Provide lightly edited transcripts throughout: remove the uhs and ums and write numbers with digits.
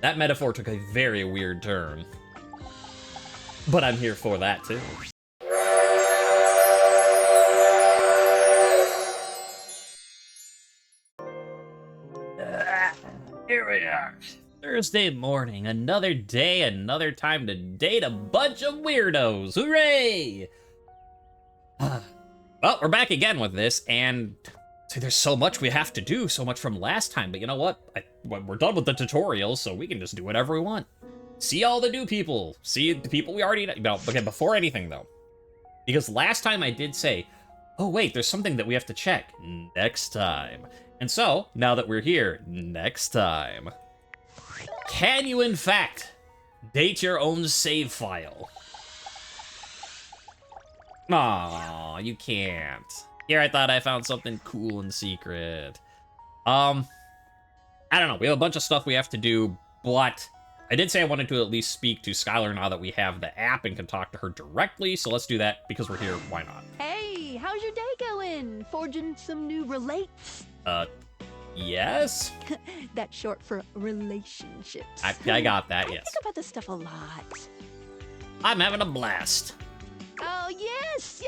That metaphor took a very weird turn. But I'm here for that, too. Here we are. Thursday morning, another day, another time to date a bunch of weirdos. Hooray! Well, we're back again with this, and there's so much we have to do, so much from last time, but you know what? We're done with the tutorial, so we can just do whatever we want. See all the new people. See the people we already know. No, okay, before anything, though. Because last time I did say, oh wait, there's something that we have to check next time. And so, now that we're here, next time. Can you, in fact, date your own save file? Aw, you can't. Here I thought I found something cool and secret. I don't know, we have a bunch of stuff we have to do, but I did say I wanted to at least speak to Skylar now that we have the app and can talk to her directly, so let's do that because we're here, why not? Hey, how's your day going? Forging some new relates? Yes? That's short for relationships. I got that, yes. I think about this stuff a lot. I'm having a blast. Oh, yes,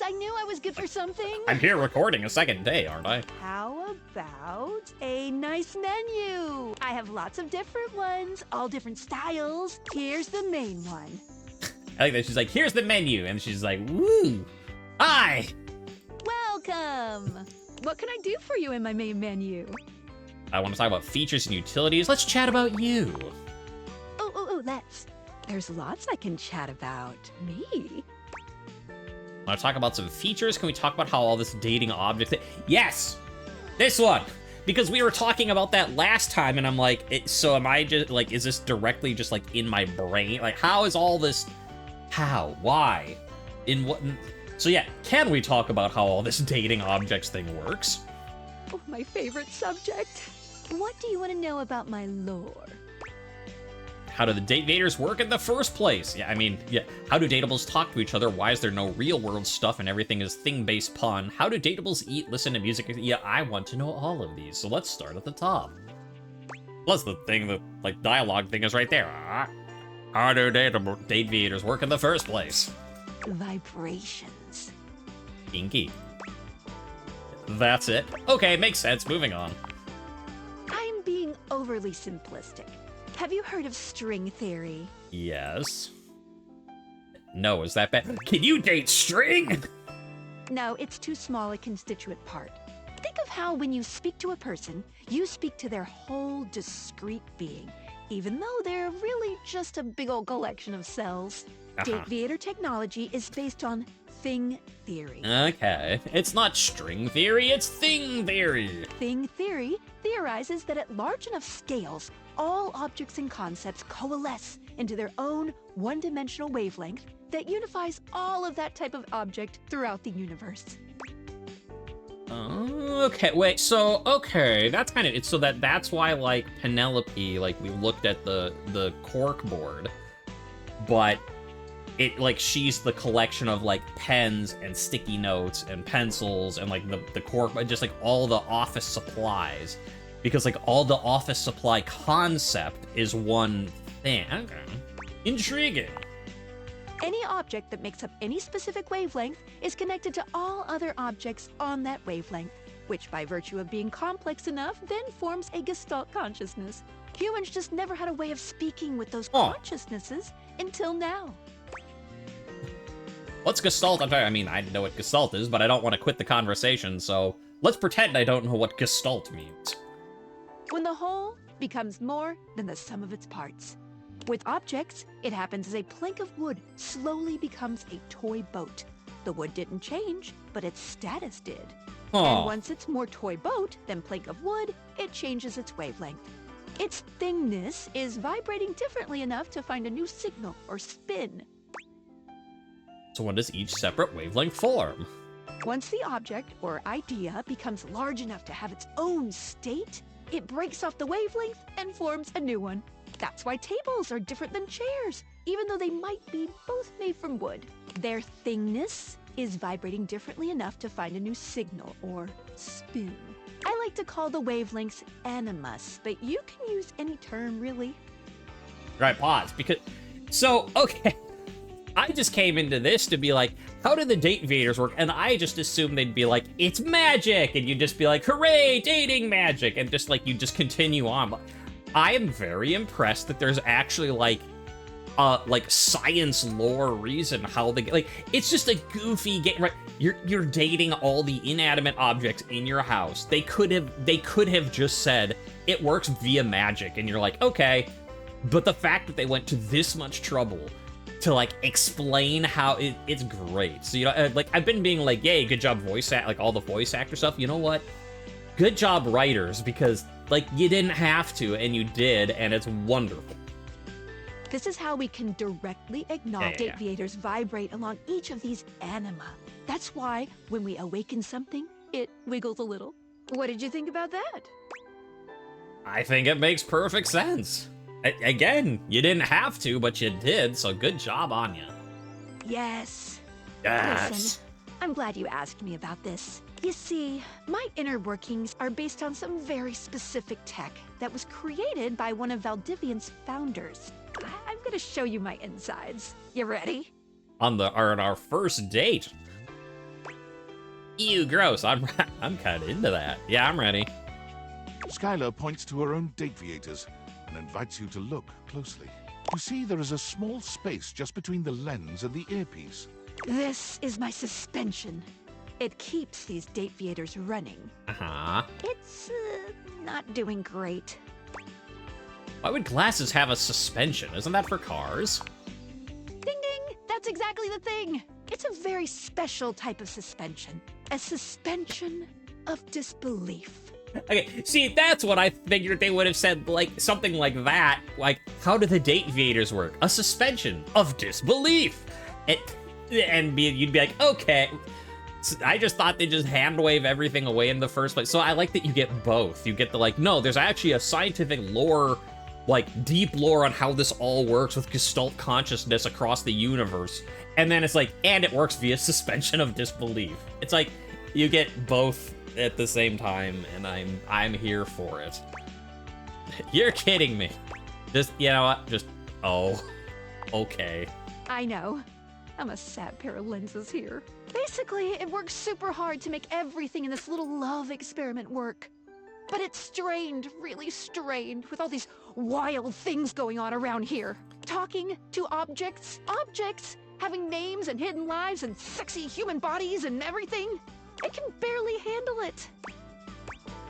I knew I was good for something. I'm here recording a second day, aren't I? How about a nice menu? I have lots of different ones, all different styles. Here's the main one. I like that she's like, here's the menu, and she's like, woo! Hi! Welcome! What can I do for you in my main menu? I want to talk about features and utilities. Let's chat about you. Let's. There's lots I can chat about. Me? Want to talk about some features? Can we talk about how all this dating object Yes! This one! Because we were talking about that last time, and I'm like, so am I just, like, is this directly just, like, in my brain? Like, how is all this... How? Why? In what... So yeah, can we talk about how all this dating objects thing works? Oh, my favorite subject. What do you want to know about my lore? How do the daters work in the first place? Yeah, I mean, yeah. How do datables talk to each other? Why is there no real world stuff and everything is thing-based pun? How do datables eat, listen to music? Yeah, I want to know all of these. So let's start at the top. Plus the thing, the like dialogue thing is right there. How do daters work in the first place? Vibrations. Kinky. That's it. Okay, makes sense. Moving on. I'm being overly simplistic. Have you heard of string theory? Yes. No, is that bad? Can you date string? No, it's too small a constituent part. Think of how when you speak to a person, you speak to their whole discrete being, even though they're really just a big old collection of cells. Date technology is based on thing theory. Okay. It's not string theory, it's thing theory. Thing theory theorizes that at large enough scales, all objects and concepts coalesce into their own one-dimensional wavelength that unifies all of that type of object throughout the universe. Okay, wait, so, okay, that's kind of, so that's why, like, Penelope, like, we looked at the cork board, but it, like, she's the collection of, like, pens and sticky notes and pencils and, like, the cork, just, like, all the office supplies. Because, like, all the office supply concept is one thing. Okay. Intriguing. Any object that makes up any specific wavelength is connected to all other objects on that wavelength, which by virtue of being complex enough then forms a Gestalt consciousness. Humans just never had a way of speaking with those consciousnesses until now. What's Gestalt? I mean, I know what Gestalt is, but I don't want to quit the conversation, so let's pretend I don't know what Gestalt means. When the whole becomes more than the sum of its parts. With objects, it happens as a plank of wood slowly becomes a toy boat. The wood didn't change, but its status did. And once it's more toy boat than plank of wood, it changes its wavelength. Its thingness is vibrating differently enough to find a new signal or spin. So when does each separate wavelength form? Once the object or idea becomes large enough to have its own state, it breaks off the wavelength and forms a new one. That's why tables are different than chairs, even though they might be both made from wood. Their thingness is vibrating differently enough to find a new signal or spin. I like to call the wavelengths animus, but you can use any term really. Right, pause. Because, so, okay. I just came into this to be like, how do the date invaders work? And I just assumed they'd be like, it's magic! And you'd just be like, hooray, dating magic! And just like, you just continue on. But I am very impressed that there's actually like science lore reason how they, like, it's just a goofy game, right? You're dating all the inanimate objects in your house. They could have just said, it works via magic. And you're like, okay. But the fact that they went to this much trouble to like explain how it's great. So, you know, like I've been being like, yay, good job like all the voice actor stuff. You know what? Good job writers, because like you didn't have to and you did, and it's wonderful. This is how we can directly acknowledge date invaders vibrate along each of these anima. That's why when we awaken something, it wiggles a little. What did you think about that? I think it makes perfect sense. Again, you didn't have to, but you did, so good job on you. Yes. Yes. Listen, I'm glad you asked me about this. You see, my inner workings are based on some very specific tech that was created by one of Valdivian's founders. I'm gonna show you my insides. You ready? On our first date. Ew, gross. I'm kind of into that. Yeah, I'm ready. Skylar points to her own deviators and invites you to look closely. You see there is a small space just between the lens and the earpiece. This is my suspension. It keeps these deviators running. Uh-huh. It's not doing great. Why would glasses have a suspension? Isn't that for cars? Ding ding! That's exactly the thing! It's a very special type of suspension. A suspension of disbelief. Okay, see, that's what I figured they would have said, like, something like that. Like, how do the date invaders work? A suspension of disbelief. You'd be like, okay. So I just thought they'd just hand wave everything away in the first place. So I like that you get both. You get the, like, no, there's actually a scientific lore, like, deep lore on how this all works with Gestalt consciousness across the universe. And then it's like, and it works via suspension of disbelief. It's like, you get both at the same time, and I'm here for it. You're kidding me. Just, you know what? Just, oh, okay. I know. I'm a sad pair of lenses here. Basically, it works super hard to make everything in this little love experiment work. But it's strained, really strained, with all these wild things going on around here. Talking to objects, having names and hidden lives and sexy human bodies and everything. I can barely handle it.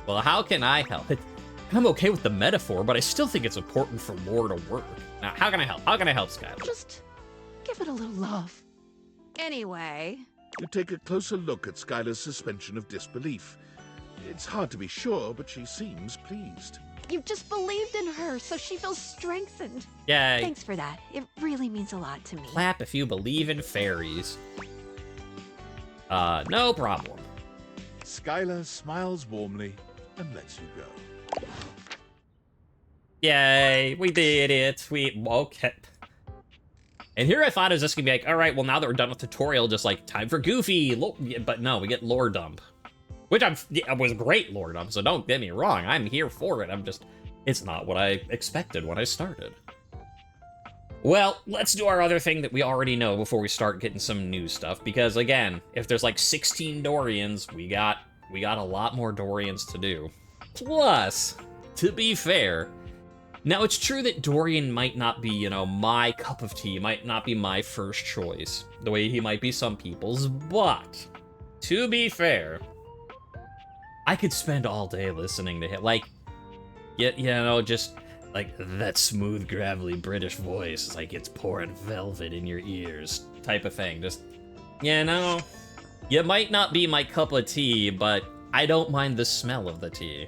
Well, how can I help? I'm okay with the metaphor, but I still think it's important for lore to work. Now, how can I help? How can I help, Skylar? Just give it a little love. Anyway. You take a closer look at Skylar's suspension of disbelief. It's hard to be sure, but she seems pleased. You've just believed in her, so she feels strengthened. Yay. Thanks for that. It really means a lot to me. Clap if you believe in fairies. No problem. Skylar smiles warmly and lets you go. Yay, we did it. Okay. And here I thought it was just gonna be like, all right, well, now that we're done with tutorial, just like, time for Goofy. But no, we get lore dump. Which was great lore dump, so don't get me wrong. I'm here for it. It's not what I expected when I started. Well, let's do our other thing that we already know before we start getting some new stuff. Because again, if there's like 16 Dorians, we got a lot more Dorians to do. Plus, to be fair, now it's true that Dorian might not be, you know, my cup of tea, might not be my first choice, the way he might be some people's, but to be fair, I could spend all day listening to him. Like, you know, just like that smooth, gravelly British voice. It's like it's pouring velvet in your ears type of thing. Just, you know, you might not be my cup of tea, but I don't mind the smell of the tea.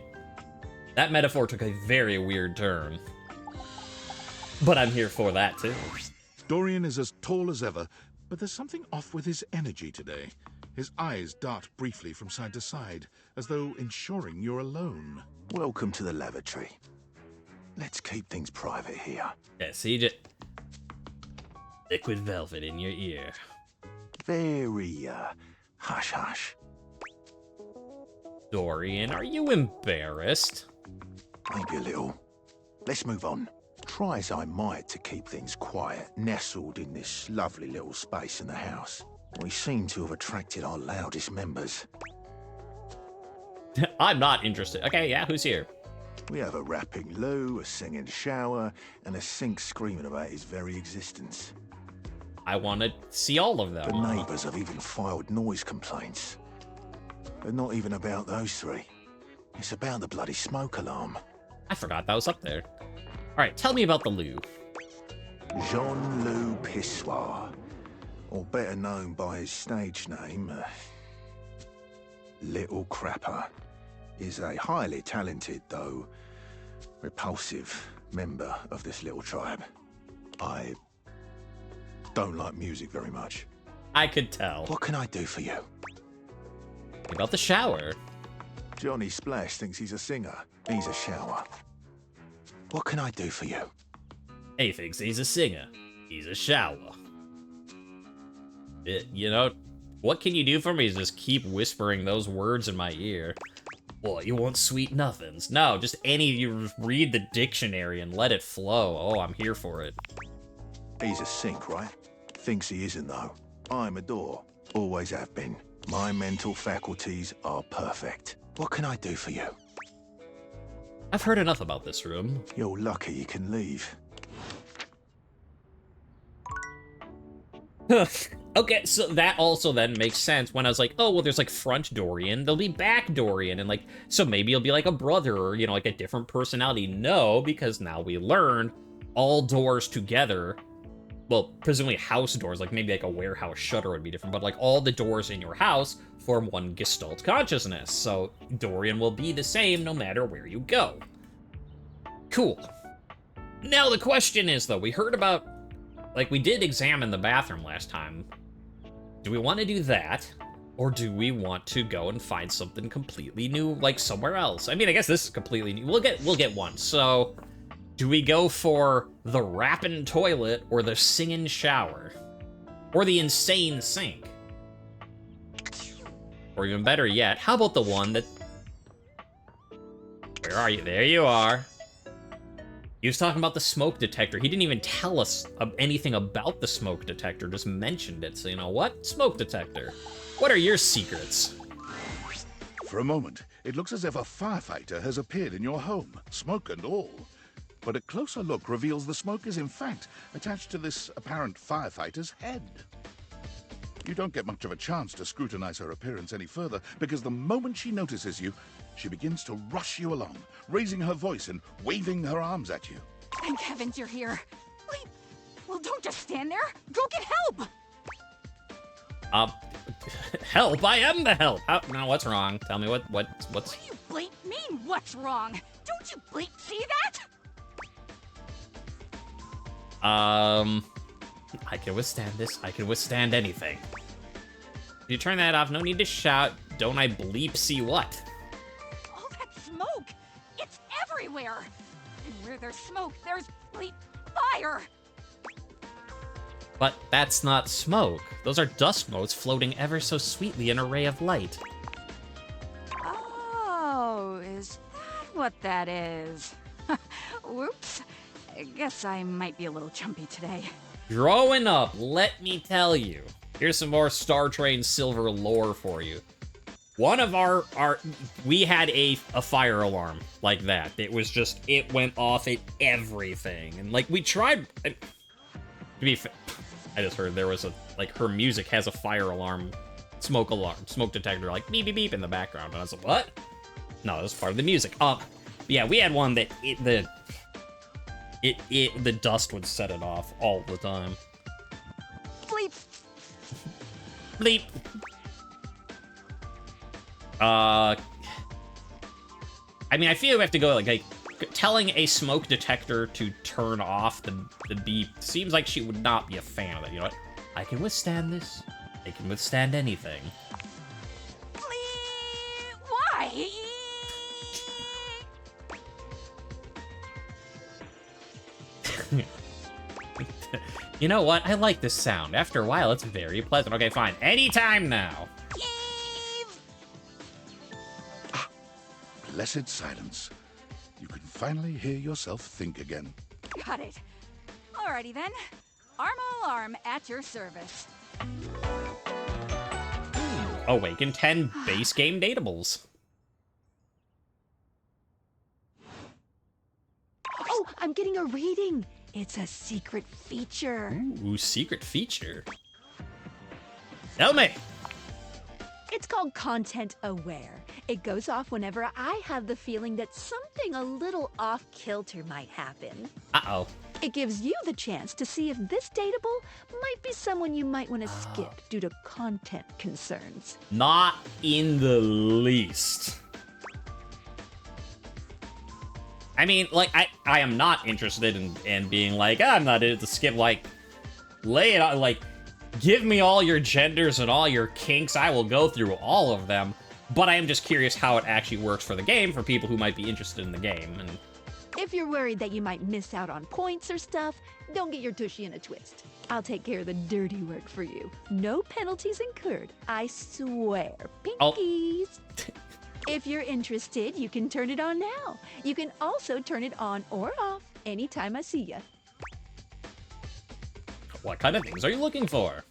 That metaphor took a very weird turn. But I'm here for that, too. Dorian is as tall as ever, but there's something off with his energy today. His eyes dart briefly from side to side, as though ensuring you're alone. Welcome to the lavatory. Let's keep things private here. Yeah, see, just liquid velvet in your ear. Very, hush hush. Dorian, are you embarrassed? Maybe a little. Let's move on. try as I might to keep things quiet, nestled in this lovely little space in the house, we seem to have attracted our loudest members. I'm not interested. Okay, yeah, who's here? We have a rapping loo, a singing shower, and a sink screaming about his very existence. I want to see all of them. The neighbours have even filed noise complaints. But not even about those three. It's about the bloody smoke alarm. I forgot that was up there. All right, tell me about the loo. Jean-Loup Pissoir, or better known by his stage name, Little Crapper, is a highly talented, though repulsive, member of this little tribe. I don't like music very much. I could tell. What can I do for you? About the shower. Johnny Splash thinks he's a singer. He's a shower. What can I do for you? He thinks he's a singer. He's a shower. You know, what can you do for me is just keep whispering those words in my ear. Well, you want sweet nothings. No, just you read the dictionary and let it flow. Oh, I'm here for it. He's a sink, right? Thinks he isn't, though. I'm a door. Always have been. My mental faculties are perfect. What can I do for you? I've heard enough about this room. You're lucky you can leave. Okay, so that also then makes sense when I was like, oh, well, there's like front Dorian, there'll be back Dorian, and like, so maybe he'll be like a brother or, you know, like a different personality. No, because now we learned all doors together, well, presumably house doors, like maybe like a warehouse shutter would be different, but like all the doors in your house form one Gestalt consciousness. So Dorian will be the same no matter where you go. Cool. Now the question is, though, we heard about, like, we did examine the bathroom last time. Do we want to do that? Or do we want to go and find something completely new, like somewhere else? I mean, I guess this is completely new. We'll get one. So, do we go for the rapping toilet or the singing shower? Or the insane sink? Or even better yet, how about the one that... Where are you? There you are. He was talking about the smoke detector. He didn't even tell us anything about the smoke detector, just mentioned it. So you know what? Smoke detector. What are your secrets? For a moment, it looks as if a firefighter has appeared in your home, smoke and all. But a closer look reveals the smoke is in fact attached to this apparent firefighter's head. You don't get much of a chance to scrutinize her appearance any further, because the moment she notices you, she begins to rush you along, raising her voice and waving her arms at you. Thank heavens you're here. Wait, well, don't just stand there. Go get help. Help? I am the help. No, what's wrong? Tell me what's... What do you bleep mean, what's wrong? Don't you bleep see that? I can withstand this. I can withstand anything. You turn that off. No need to shout. Don't I bleep see what? All that smoke. It's everywhere. And where there's smoke, there's bleep fire. But that's not smoke. Those are dust motes floating ever so sweetly in a ray of light. Oh, is that what that is? Whoops. I guess I might be a little chumpy today. Growing up, let me tell you. Here's some more StarTrain Silver lore for you. One of we had a fire alarm like that. It was just, it went off at everything. And like, we tried, to be fair, I just heard there was her music has a fire alarm, smoke detector, like beep, beep, beep in the background. And I was like, what? No, that was part of the music. Yeah, we had one that the dust would set it off all the time. Bleep. Bleep. I mean, I feel we have to go like telling a smoke detector to turn off the beep seems like she would not be a fan of it. You know what? I can withstand this. I can withstand anything. Bleep. Why? You know what? I like this sound. After a while, it's very pleasant. Okay, fine. Anytime now. Blessed silence. You can finally hear yourself think again. Got it. Alrighty then. Armo alarm at your service. Awaken 10 base game datables. Oh, I'm getting a reading. It's a secret feature. Ooh, secret feature. Tell me. It's called Content Aware. It goes off whenever I have the feeling that something a little off-kilter might happen. Uh-oh. It gives you the chance to see if this dateable might be someone you might want to skip due to content concerns. Not in the least. I mean, like, I am not interested in being like, I'm not in it to skip, like, lay it on, like, give me all your genders and all your kinks, I will go through all of them, but I am just curious how it actually works for the game for people who might be interested in the game. And If you're worried that you might miss out on points or stuff, don't get your tushy in a twist. I'll take care of the dirty work for you. No penalties incurred, I swear. Pinkies! If you're interested, you can turn it on now. You can also turn it on or off anytime I see ya. what kind of things are you looking for?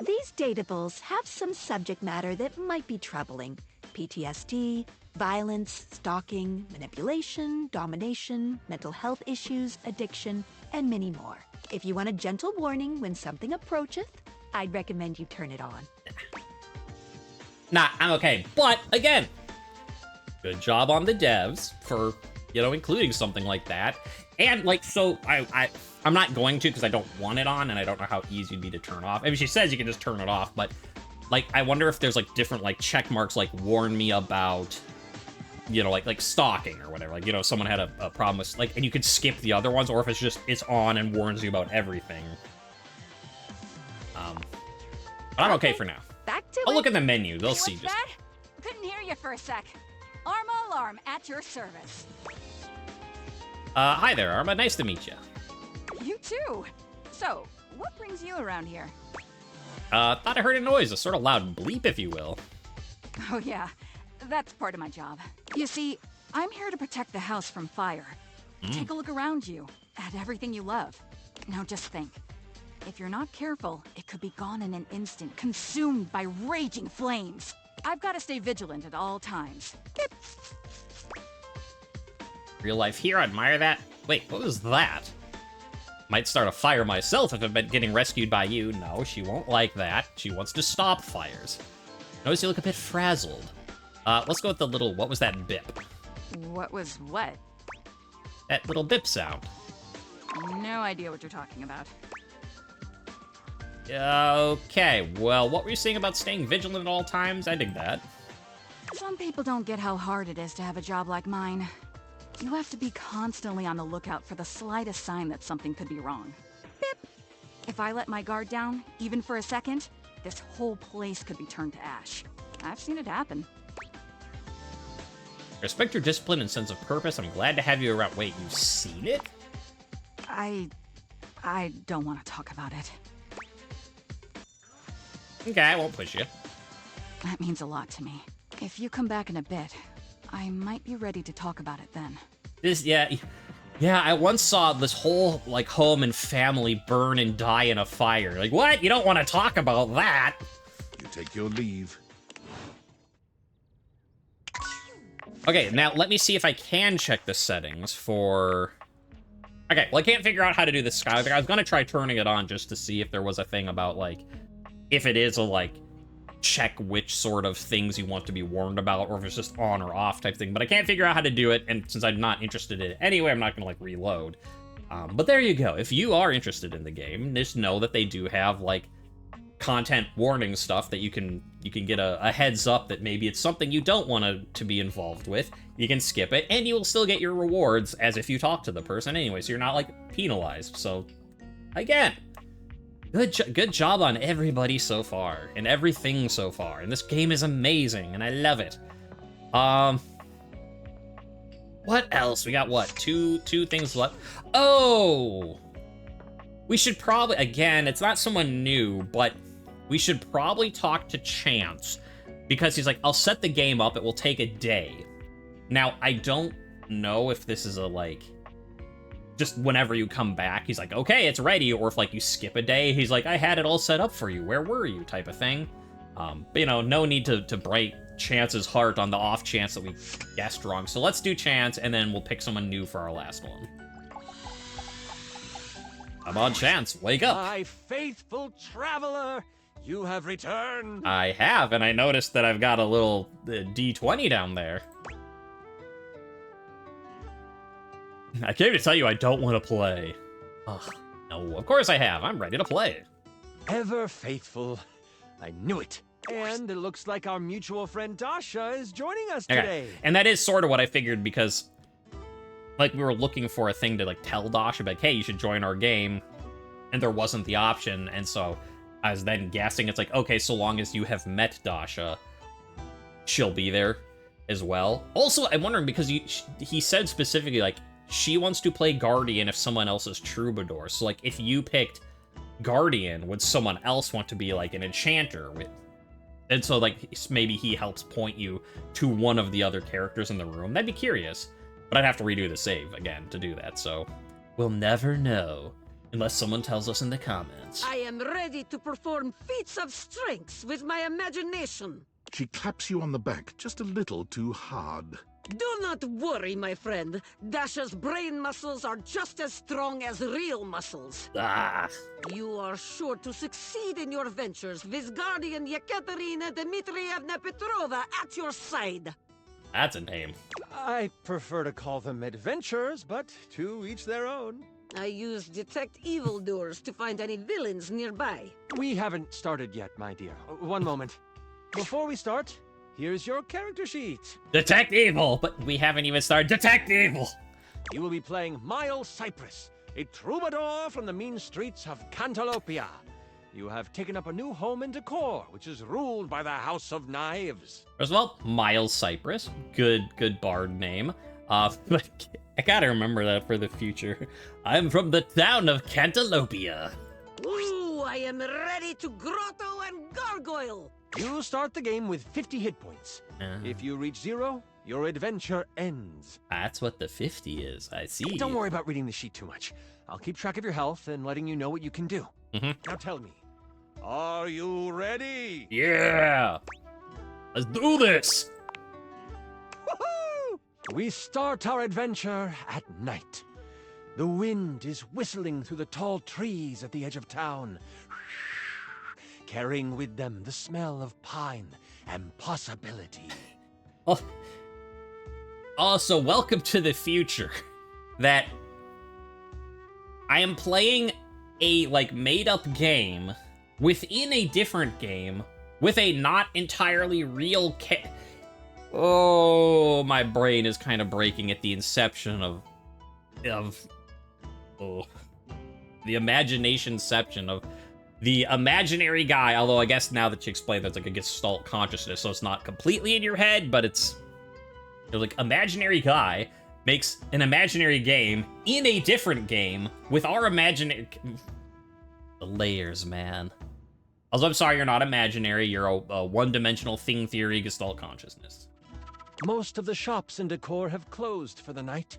These datables have some subject matter that might be troubling. PTSD, violence, stalking, manipulation, domination, mental health issues, addiction, and many more. If you want a gentle warning when something approacheth, I'd recommend you turn it on. Nah, I'm okay. But, again, good job on the devs for, you know, including something like that. And, like, so, I'm not going to because I don't want it on, and I don't know how easy it'd be to turn off. I mean, she says you can just turn it off, but, like, I wonder if there's, like, different, like, check marks, like, warn me about, you know, like stalking or whatever. Like, you know, someone had a problem with, like, and you could skip the other ones, or if it's just, it's on and warns you about everything. But I'm okay for now. Back to I'll it. look in the menu. They'll Hey, see what's just... that? Couldn't hear you for a sec. Armo alarm at your service. Hi there, Arma. Nice to meet you. You too. So, what brings you around here? Thought I heard a noise, a sort of loud bleep, if you will. Oh yeah, that's part of my job. You see, I'm here to protect the house from fire. Take a look around you, at everything you love. Now just think. If you're not careful, it could be gone in an instant, consumed by raging flames. I've got to stay vigilant at all times. Beep. Real life here, I admire that. Wait, what was that? Might start a fire myself if I've been getting rescued by you. No, she won't like that. She wants to stop fires. Notice you look a bit frazzled. Let's go with the little, what was that bip? What was what? That little bip sound. No idea what you're talking about. Okay, well, what were you saying about staying vigilant at all times? I dig that. Some people don't get how hard it is to have a job like mine. You have to be constantly on the lookout for the slightest sign that something could be wrong. Bip! If I let my guard down, even for a second, this whole place could be turned to ash. I've seen it happen. Respect your discipline and sense of purpose. I'm glad to have you around. Wait, you've seen it? I don't want to talk about it. Okay, I won't push you. That means a lot to me. If you come back in a bit, I might be ready to talk about it then. Yeah, I once saw this whole, like, home and family burn and die in a fire. Like, what? You don't want to talk about that. You take your leave. Okay, now let me see if I can check the settings for... Okay, well, I can't figure out how to do this sky thing. I was gonna try turning it on just to see if there was a thing about, like, if it is a, like, check which sort of things you want to be warned about, or if it's just on or off type thing. But I can't figure out how to do it, and since I'm not interested in it anyway, I'm not gonna, like, reload. But there you go. If you are interested in the game, just know that they do have, like, content warning stuff that you can get a heads up that maybe it's something you don't want to be involved with. You can skip it, and you will still get your rewards as if you talk to the person anyway, so you're not, like, penalized. So, again, good job on everybody so far, and everything so far, and this game is amazing, and I love it. What else? We got, what, two things left? Oh! We should probably, again, it's not someone new, but we should probably talk to Chance, because he's like, I'll set the game up, it will take a day. Now, I don't know if this is a, like, just whenever you come back, he's like, okay, it's ready. Or if like you skip a day, he's like, I had it all set up for you. Where were you? Type of thing. But, you know, no need to break Chance's heart on the off chance that we guessed wrong. So let's do Chance, and then we'll pick someone new for our last one. Come on, Chance, wake up. My faithful traveler, you have returned. I have, and I noticed that I've got a little D20 down there. I came to tell you I don't want to play. Ugh, no, of course I have. I'm ready to play. Ever faithful. I knew it. And it looks like our mutual friend Dasha is joining us today. And that is sort of what I figured, because like we were looking for a thing to like tell Dasha, like, hey, you should join our game, and there wasn't the option, and so I was then guessing it's like, okay, so long as you have met Dasha, she'll be there as well. Also, I'm wondering, because he said specifically, like, she wants to play Guardian if someone else is Troubadour. So, like, if you picked Guardian, would someone else want to be, like, an Enchanter? And so, like, maybe he helps point you to one of the other characters in the room. That'd be curious. But I'd have to redo the save again to do that, so we'll never know unless someone tells us in the comments. I am ready to perform feats of strength with my imagination. She claps you on the back just a little too hard. Do not worry, my friend. Dasha's brain muscles are just as strong as real muscles. Ah. You are sure to succeed in your ventures with Guardian Yekaterina Dmitrievna Petrova at your side. That's a name. I prefer to call them adventures, but to each their own. I use detect evildoers to find any villains nearby. We haven't started yet, my dear. One moment. Before we start, here's your character sheet. Detect evil, but we haven't even started. Detect evil. You will be playing Miles Cypress, a troubadour from the mean streets of Cantalopia. You have taken up a new home in Decor, which is ruled by the House of Knives. First of all, Miles Cypress, good bard name. But I gotta remember that for the future. I'm from the town of Cantalopia. Ooh, I am ready to grotto and gargoyle. You start the game with 50 hit points. If you reach 0, your adventure ends. That's what the 50 is, I see. Don't worry about reading the sheet too much. I'll keep track of your health and letting you know what you can do. Now tell me, are you ready? Yeah! Let's do this! Woohoo! We start our adventure at night. The wind is whistling through the tall trees at the edge of town, carrying with them the smell of pine and possibility. Oh. Also, welcome to the future. That I am playing a, like, made-up game within a different game with a not entirely real Oh, my brain is kind of breaking at the inception of the imagination-ception of the imaginary guy, although I guess now that you explained that's like a gestalt consciousness, so it's not completely in your head, but it's like imaginary guy makes an imaginary game in a different game with our imaginary... The layers, man. Also, I'm sorry, you're not imaginary, you're a one-dimensional thing theory gestalt consciousness. Most of the shops in Decor have closed for the night,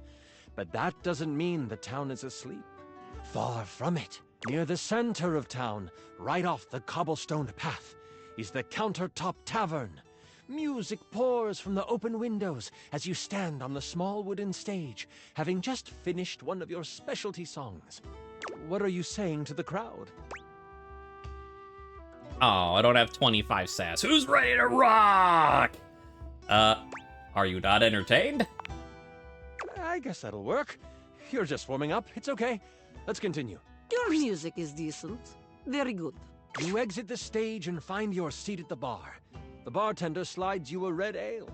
but that doesn't mean the town is asleep. Far from it. Near the center of town, right off the cobblestone path, is the Countertop Tavern. Music pours from the open windows as you stand on the small wooden stage, having just finished one of your specialty songs. What are you saying to the crowd? Oh, I don't have 25 sass. Who's ready to rock? Are you not entertained? I guess that'll work. You're just warming up. It's okay. Let's continue. Your music is decent. Very good. You exit the stage and find your seat at the bar. The bartender slides you a red ale.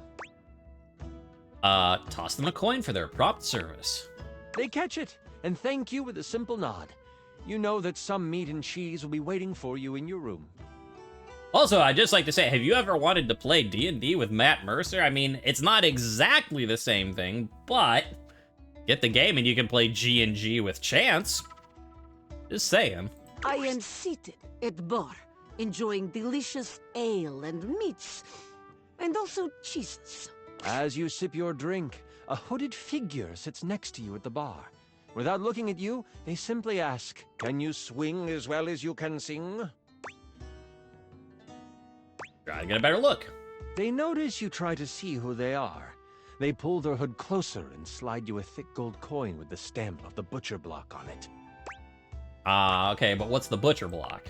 Toss them a coin for their prompt service. They catch it and thank you with a simple nod. You know that some meat and cheese will be waiting for you in your room. Also, I'd just like to say, have you ever wanted to play D&D with Matt Mercer? I mean, it's not exactly the same thing, but get the game and you can play G&G with Chance. Just saying. I am seated at the bar, enjoying delicious ale and meats, and also cheeses. As you sip your drink, a hooded figure sits next to you at the bar. Without looking at you, they simply ask, "Can you swing as well as you can sing?" Try to get a better look. They notice you try to see who they are. They pull their hood closer and slide you a thick gold coin with the stamp of the butcher block on it. Okay, but what's the butcher block?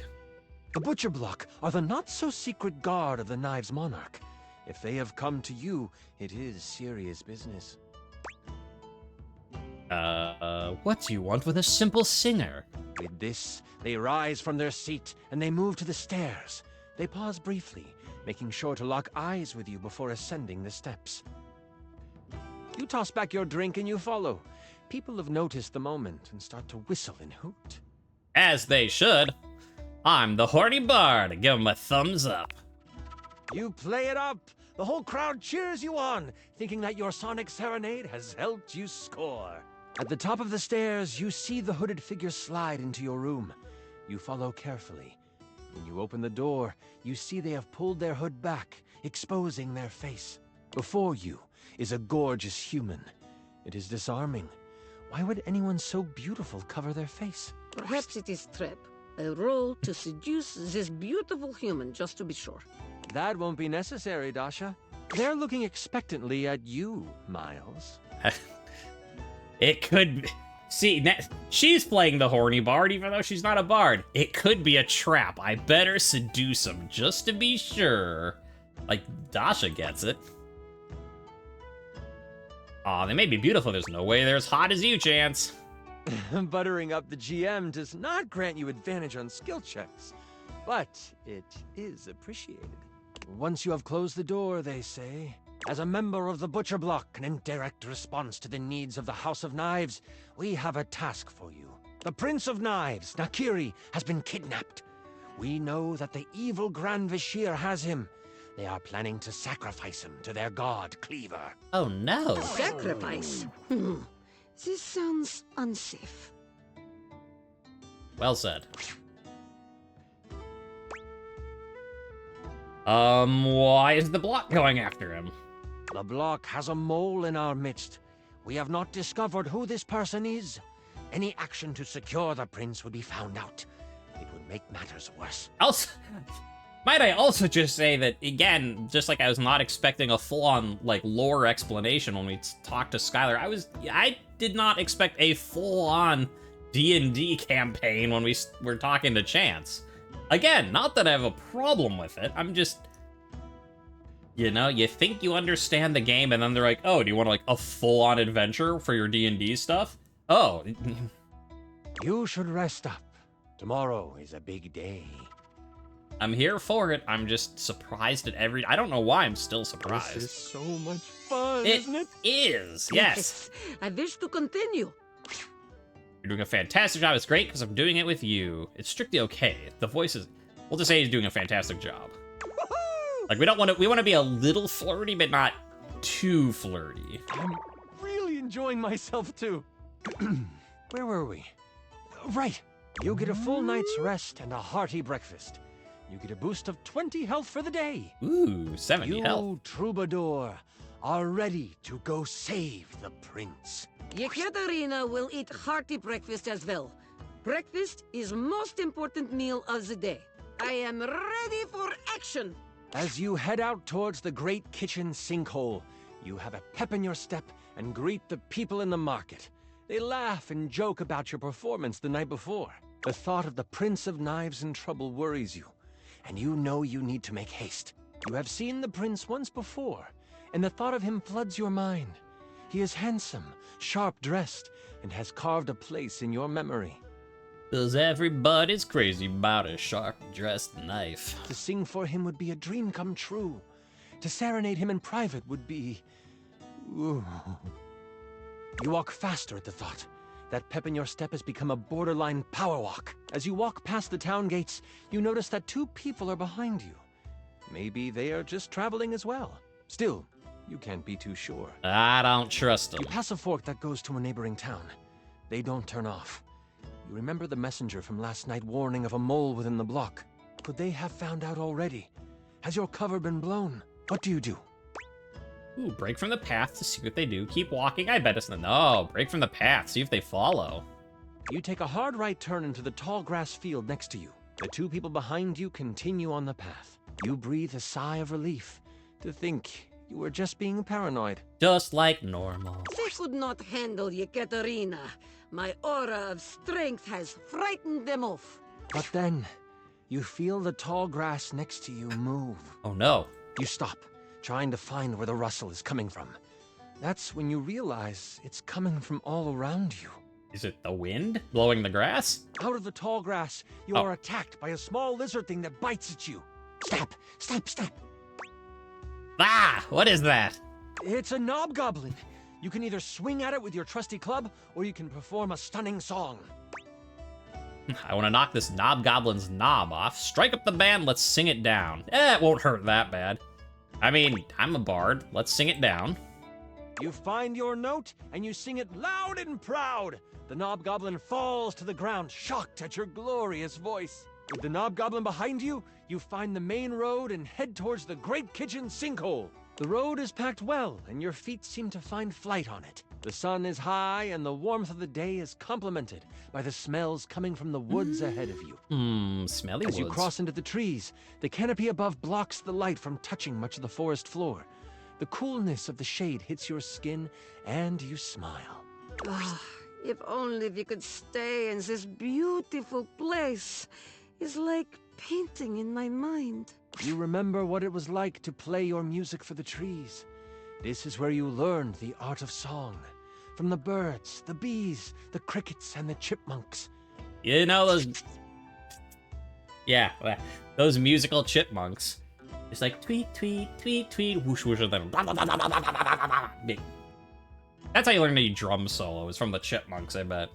The butcher block are the not-so-secret guard of the Knives Monarch. If they have come to you, it is serious business. What do you want with a simple singer? With this, they rise from their seat and they move to the stairs. They pause briefly, making sure to lock eyes with you before ascending the steps. You toss back your drink and you follow. People have noticed the moment and start to whistle and hoot. As they should. I'm the horny bard. Give him a thumbs up. You play it up. The whole crowd cheers you on, thinking that your sonic serenade has helped you score. At the top of the stairs, you see the hooded figure slide into your room. You follow carefully. When you open the door, you see they have pulled their hood back, exposing their face. Before you is a gorgeous human. It is disarming. Why would anyone so beautiful cover their face? Perhaps it is trap. A role to seduce this beautiful human, just to be sure. That won't be necessary, Dasha. They're looking expectantly at you, Miles. It could be... See, she's playing the horny bard, even though she's not a bard. It could be a trap. I better seduce him, just to be sure. Like, Dasha gets it. Aw, they may be beautiful. There's no way they're as hot as you, Chance. Buttering up the GM does not grant you advantage on skill checks, but it is appreciated. Once you have closed the door, they say, as a member of the Butcher Block and in direct response to the needs of the House of Knives, we have a task for you. The Prince of Knives, Nakiri, has been kidnapped. We know that the evil Grand Vashir has him. They are planning to sacrifice him to their god, Cleaver. Oh, no. Sacrifice? This sounds unsafe. Well said. Why is the block going after him? The block has a mole in our midst. We have not discovered who this person is. Any action to secure the prince would be found out. It would make matters worse. Also, might I also just say that, again, just like I was not expecting a full-on, like, lore explanation when we talked to Skylar, I did not expect a full-on D&D campaign when we were talking to Chance. Again, not that I have a problem with it, I'm just... You know, you think you understand the game, and then they're like, oh, do you want, like, a full-on adventure for your D&D stuff? Oh. You should rest up. Tomorrow is a big day. I'm here for it. I'm just surprised at I don't know why I'm still surprised. This is so much fun, It isn't it? is, yes. I wish to continue. You're doing a fantastic job. It's great because I'm doing it with you. It's strictly okay. The voice is... We'll just say he's doing a fantastic job. Like, we want to be a little flirty, but not too flirty. I'm really enjoying myself, too. Where were we? Right. You get a full night's rest and a hearty breakfast. You get a boost of 20 health for the day. Ooh, 70 health. You, Troubadour, are ready to go save the prince. Yekaterina will eat hearty breakfast as well. Breakfast is most important meal of the day. I am ready for action. As you head out towards the great kitchen sinkhole, you have a pep in your step and greet the people in the market. They laugh and joke about your performance the night before. The thought of the Prince of Knives in trouble worries you, and you know you need to make haste. You have seen the prince once before, and the thought of him floods your mind. He is handsome, sharp-dressed, and has carved a place in your memory. 'Cause everybody's crazy about a sharp-dressed knife. To sing for him would be a dream come true. To serenade him in private would be... Ooh. You walk faster at the thought. That pep in your step has become a borderline power walk. As you walk past the town gates, you notice that 2 people are behind you. Maybe they are just traveling as well. Still, you can't be too sure. I don't trust them. You pass a fork that goes to a neighboring town. They don't turn off. You remember the messenger from last night warning of a mole within the block. Could they have found out already? Has your cover been blown? What do you do? Ooh, break from the path to see what they do. Keep walking. I bet it's no. Break from the path. See if they follow. You take a hard right turn into the tall grass field next to you. The two people behind you continue on the path. You breathe a sigh of relief to think you were just being paranoid. Just like normal. They could not handle you, Katarina. My aura of strength has frightened them off. But then, you feel the tall grass next to you move. Oh no. You stop, trying to find where the rustle is coming from. That's when you realize it's coming from all around you. Is it the wind blowing the grass? Out of the tall grass, you are attacked by a small lizard thing that bites at you. Stop! Stop! Stop! Ah! What is that? It's a knobgoblin. You can either swing at it with your trusty club, or you can perform a stunning song. I want to knock this knobgoblin's knob off. Strike up the band, let's sing it down. It won't hurt that bad. I mean, I'm a bard. Let's sing it down. You find your note, and you sing it loud and proud. The knobgoblin falls to the ground, shocked at your glorious voice. With the knobgoblin behind you, you find the main road and head towards the Great Kitchen Sinkhole. The road is packed well, and your feet seem to find flight on it. The sun is high, and the warmth of the day is complemented by the smells coming from the woods ahead of you. Smelly As woods. you cross into the trees, the canopy above blocks the light from touching much of the forest floor. The coolness of the shade hits your skin, and you smile. Ah, if only we could stay in this beautiful place. It's like painting in my mind. You remember what it was like to play your music for the trees. This is where you learned the art of song. From the birds, the bees, the crickets, and the chipmunks. You know those... Yeah, those musical chipmunks. It's like tweet, tweet, tweet, tweet, whoosh, whoosh, and then... That's how you learn a drum solo, is from the chipmunks, I bet.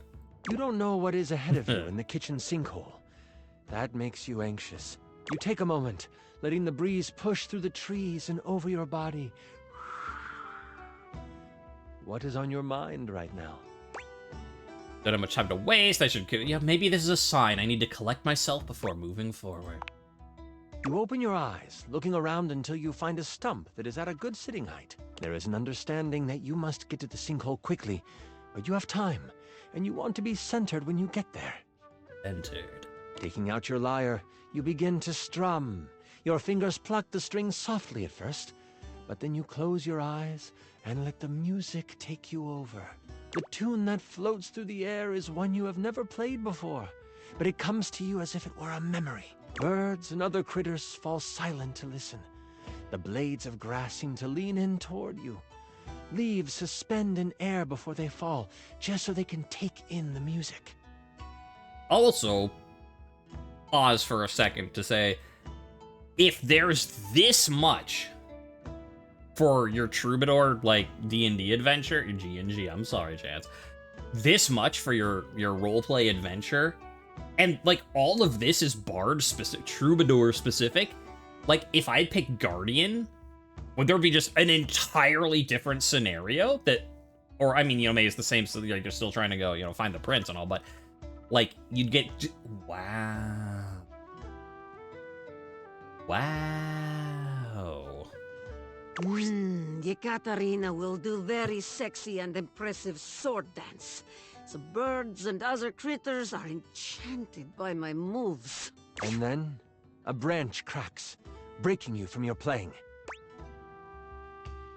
You don't know what is ahead of you in the kitchen sinkhole. That makes you anxious. You take a moment, letting the breeze push through the trees and over your body. What is on your mind right now? Don't have much time to waste. I should... Yeah, maybe this is a sign. I need to collect myself before moving forward. You open your eyes, looking around until you find a stump that is at a good sitting height. There is an understanding that you must get to the sinkhole quickly, but you have time, and you want to be centered when you get there. Entered. Taking out your lyre, you begin to strum. Your fingers pluck the strings softly at first, but then you close your eyes and let the music take you over. The tune that floats through the air is one you have never played before, but it comes to you as if it were a memory. Birds and other critters fall silent to listen. The blades of grass seem to lean in toward you. Leaves suspend in air before they fall, just so they can take in the music. Also, pause for a second to say, if there's this much for your troubadour, like, D&D adventure, G&G, I'm sorry, Chance, this much for your roleplay adventure, and, like, all of this is bard-specific, troubadour-specific, like, if I'd picked Guardian, would there be just an entirely different scenario that, or, I mean, you know, maybe it's the same, so, like, you're still trying to go, you know, find the prince and all, but, like, you'd get, wow. Wow. Yekaterina will do very sexy and impressive sword dance. The birds and other critters are enchanted by my moves. And then, a branch cracks, breaking you from your playing.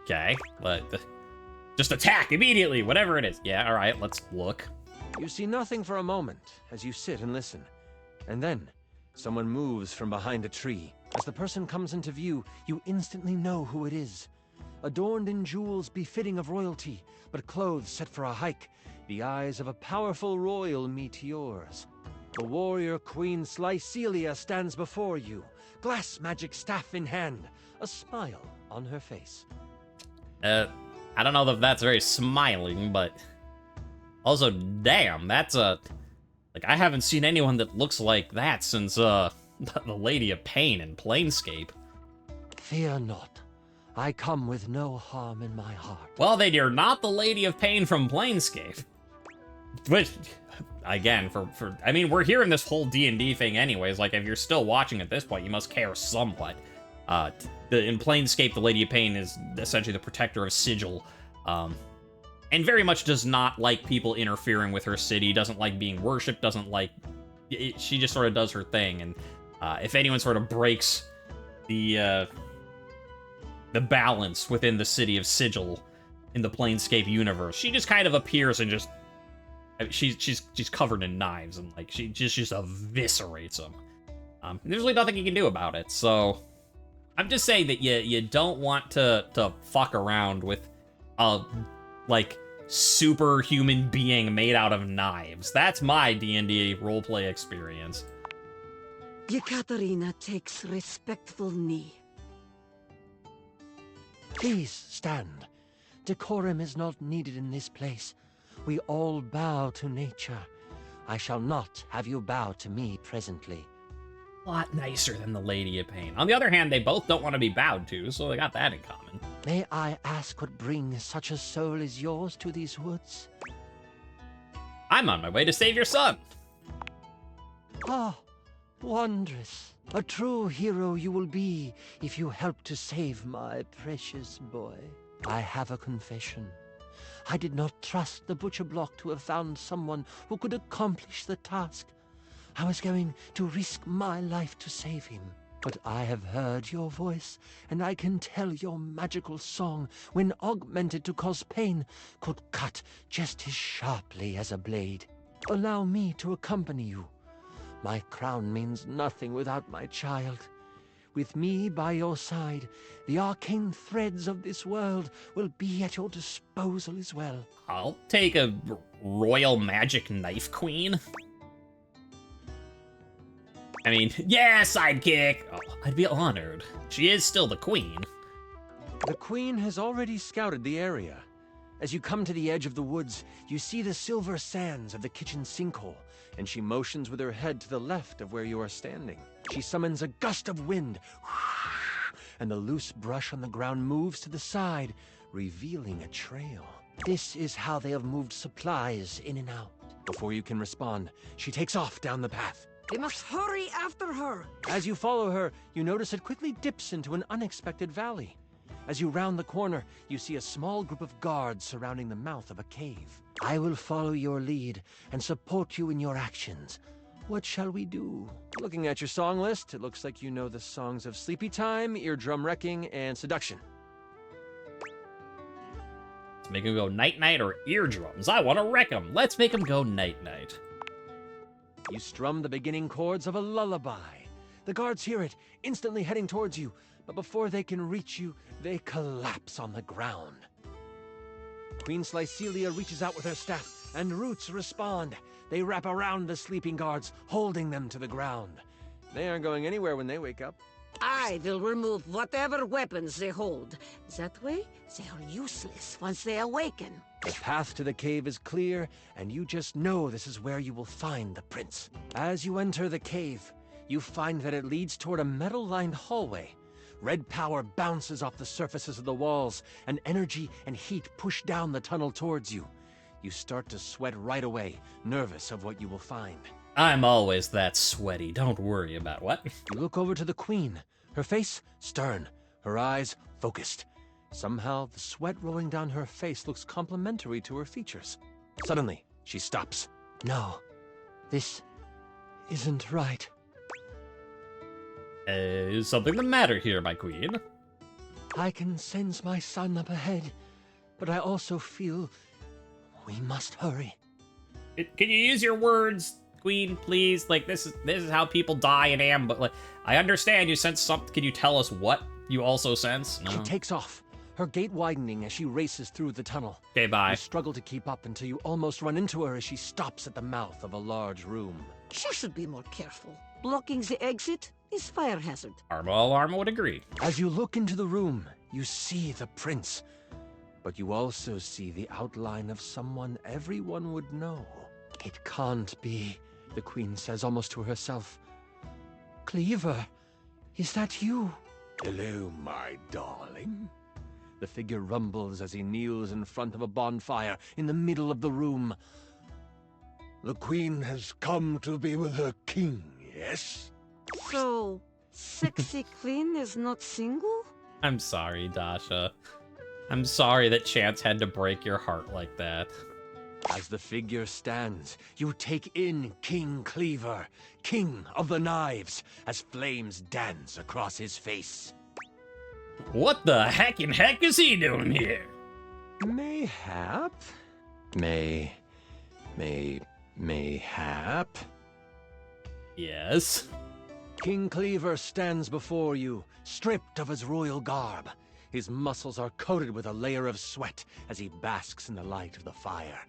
Okay, just attack immediately, whatever it is. Yeah, all right, let's look. You see nothing for a moment as you sit and listen. And then, someone moves from behind a tree. As the person comes into view, you instantly know who it is. Adorned in jewels befitting of royalty, but clothes set for a hike, the eyes of a powerful royal meet yours. The warrior queen Slycelia stands before you, glass magic staff in hand, a smile on her face. I don't know if that's very smiling, but also, damn, that's like, I haven't seen anyone that looks like that since, the Lady of Pain in Planescape. Fear not. I come with no harm in my heart. Well, then you're not the Lady of Pain from Planescape. Which, again, I mean, we're hearing this whole D&D thing anyways, like, if you're still watching at this point, you must care somewhat. In Planescape, the Lady of Pain is essentially the protector of Sigil, and very much does not like people interfering with her city, doesn't like being worshipped, doesn't like... she just sort of does her thing, and if anyone sort of breaks the balance within the city of Sigil in the Planescape universe, she just kind of appears and just... she's covered in knives, and like she just eviscerates them. There's really nothing you can do about it, so I'm just saying that you don't want to fuck around with a like superhuman being made out of knives. That's my D&D roleplay experience. Yekaterina takes respectful knee. Please stand. Decorum is not needed in this place. We all bow to nature. I shall not have you bow to me presently. A lot nicer than the Lady of Pain. On the other hand, they both don't want to be bowed to, so they got that in common. May I ask what brings such a soul as yours to these woods? I'm on my way to save your son. Ah, wondrous. A true hero you will be if you help to save my precious boy. I have a confession. I did not trust the butcher block to have found someone who could accomplish the task. I was going to risk my life to save him. But I have heard your voice, and I can tell your magical song, when augmented to cause pain, could cut just as sharply as a blade. Allow me to accompany you. My crown means nothing without my child. With me by your side, the arcane threads of this world will be at your disposal as well. I'll take a royal magic knife queen. I mean, yeah, sidekick! Oh, I'd be honored. She is still the queen. The queen has already scouted the area. As you come to the edge of the woods, you see the silver sands of the kitchen sinkhole, and she motions with her head to the left of where you are standing. She summons a gust of wind, and the loose brush on the ground moves to the side, revealing a trail. This is how they have moved supplies in and out. Before you can respond, she takes off down the path. We must hurry after her. As you follow her, you notice it quickly dips into an unexpected valley. As you round the corner, you see a small group of guards surrounding the mouth of a cave. I will follow your lead and support you in your actions. What shall we do? Looking at your song list, it looks like you know the songs of Sleepy Time, Eardrum Wrecking, and Seduction. Let's make him go night-night or eardrums. I want to wreck him. Let's make him go night-night. You strum the beginning chords of a lullaby. The guards hear it, instantly heading towards you, but before they can reach you, they collapse on the ground. Queen Slycelia reaches out with her staff, and roots respond. They wrap around the sleeping guards, holding them to the ground. They aren't going anywhere when they wake up. I will remove whatever weapons they hold. That way, they are useless once they awaken. The path to the cave is clear, and you just know this is where you will find the prince. As you enter the cave, you find that it leads toward a metal-lined hallway. Red power bounces off the surfaces of the walls, and energy and heat push down the tunnel towards you. You start to sweat right away, nervous of what you will find. I'm always that sweaty. Don't worry about what. You look over to the queen. Her face stern, her eyes focused. Somehow, the sweat rolling down her face looks complementary to her features. Suddenly, she stops. No, this isn't right. Is something the matter here, my queen? I can sense my son up ahead, but I also feel we must hurry. Can you use your words, queen, please? Like, this is how people die in ambush. Like, I understand you sense something. Can you tell us what you also sense? No. She takes off, her gait widening as she races through the tunnel. Okay, bye. You struggle to keep up until you almost run into her as she stops at the mouth of a large room. She should be more careful. Blocking the exit is fire hazard. Arma would agree. As you look into the room, you see the prince. But you also see the outline of someone everyone would know. It can't be, the queen says almost to herself. Cleaver, is that you? Hello, my darling. The figure rumbles as he kneels in front of a bonfire in the middle of the room. The queen has come to be with her king, yes? So, Sexy Queen is not single? I'm sorry, Dasha. I'm sorry that Chance had to break your heart like that. As the figure stands, you take in King Cleaver, King of the Knives, as flames dance across his face. What the heckin' heck is he doing here? Mayhap? Mayhap? Yes. King Cleaver stands before you, stripped of his royal garb. His muscles are coated with a layer of sweat as he basks in the light of the fire.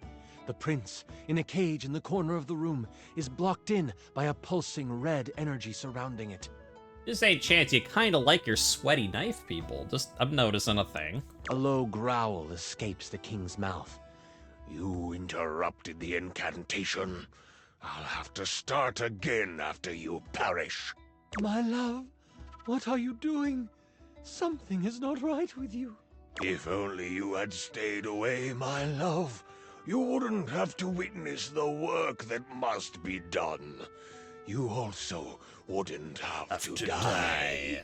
The prince, in a cage in the corner of the room, is blocked in by a pulsing red energy surrounding it. Just say, Chance, you kinda like your sweaty knife people. I'm noticing a thing. A low growl escapes the king's mouth. You interrupted the incantation. I'll have to start again after you perish. My love, what are you doing? Something is not right with you. If only you had stayed away, my love. You wouldn't have to witness the work that must be done. You also wouldn't have to die.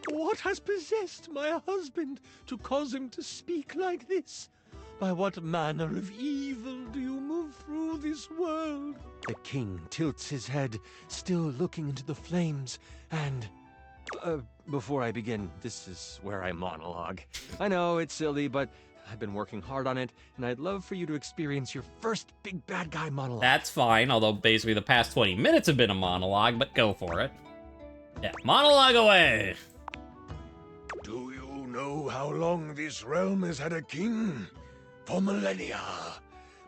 What has possessed my husband to cause him to speak like this? By what manner of evil do you move through this world? The king tilts his head, still looking into the flames, and... before I begin, this is where I monologue. I know, it's silly, but I've been working hard on it, and I'd love for you to experience your first big bad guy monologue. That's fine, although basically the past 20 minutes have been a monologue, but go for it. Yeah, monologue away! Do you know how long this realm has had a king? For millennia.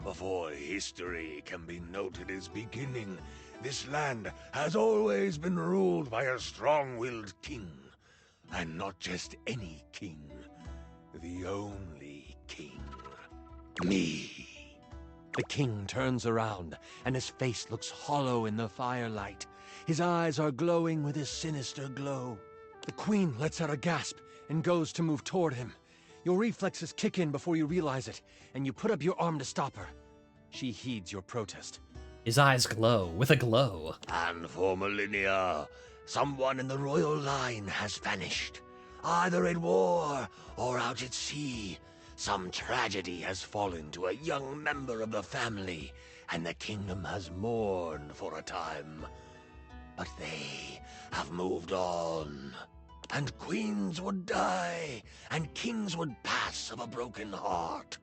Before history can be noted as beginning, this land has always been ruled by a strong-willed king. And not just any king. The only king. Me. The king turns around, and his face looks hollow in the firelight. His eyes are glowing with a sinister glow. The queen lets out a gasp and goes to move toward him. Your reflexes kick in before you realize it, and you put up your arm to stop her. She heeds your protest. His eyes glow with a glow. And for millennia, someone in the royal line has vanished. Either at war or out at sea. Some tragedy has fallen to a young member of the family, and the kingdom has mourned for a time. But they have moved on. And queens would die, and kings would pass of a broken heart.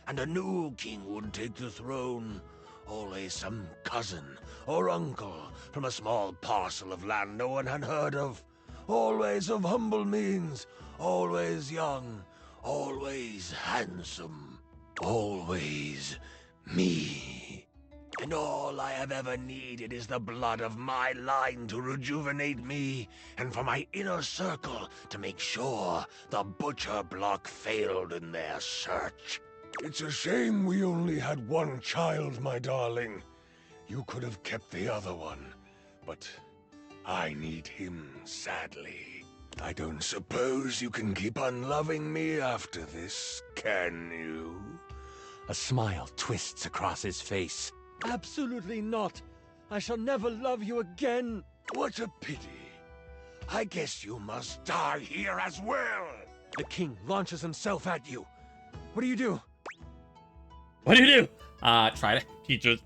And a new king would take the throne. Always some cousin or uncle from a small parcel of land no one had heard of. Always of humble means, always young, always handsome, always me. And all I have ever needed is the blood of my line to rejuvenate me, and for my inner circle to make sure the butcher block failed in their search. It's a shame we only had one child, my darling. You could have kept the other one, but I need him sadly. I don't suppose you can keep on loving me after this, can you? A smile twists across his face. Absolutely not. I shall never love you again. What a pity. I guess you must die here as well. The king launches himself at you. What do you do? What do you do? Try to teach us.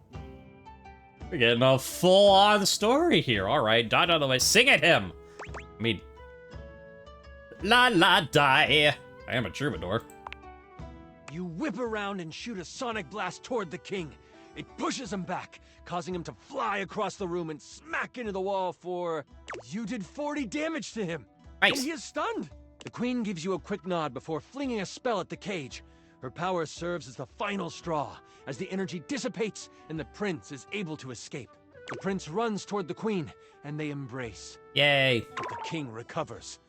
We're getting a full-on story here. All right, die out of the way. Sing at him. I mean, la la die. I am a troubadour. You whip around and shoot a sonic blast toward the king. It pushes him back, causing him to fly across the room and smack into the wall for... You did 40 damage to him. Nice. And he is stunned. The queen gives you a quick nod before flinging a spell at the cage. Her power serves as the final straw, as the energy dissipates and the prince is able to escape. The prince runs toward the queen, and they embrace. Yay. But the king recovers.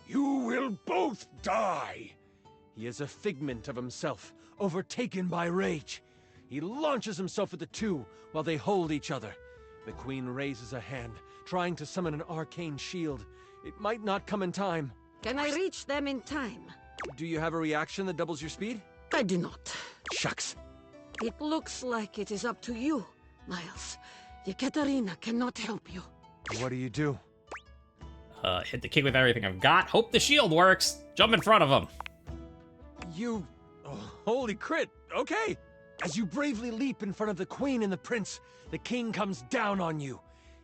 You will both die. He is a figment of himself, overtaken by rage. He launches himself at the two while they hold each other. The queen raises a hand, trying to summon an arcane shield. It might not come in time. Can I reach them in time? Do you have a reaction that doubles your speed? I do not. Shucks. It looks like it is up to you, Miles. Yekaterina cannot help you. What do you do? hit the king with everything I've got. Hope the shield works. Jump in front of him. You... Oh, holy crit! Okay! As you bravely leap in front of the queen and the prince, the king comes down on you.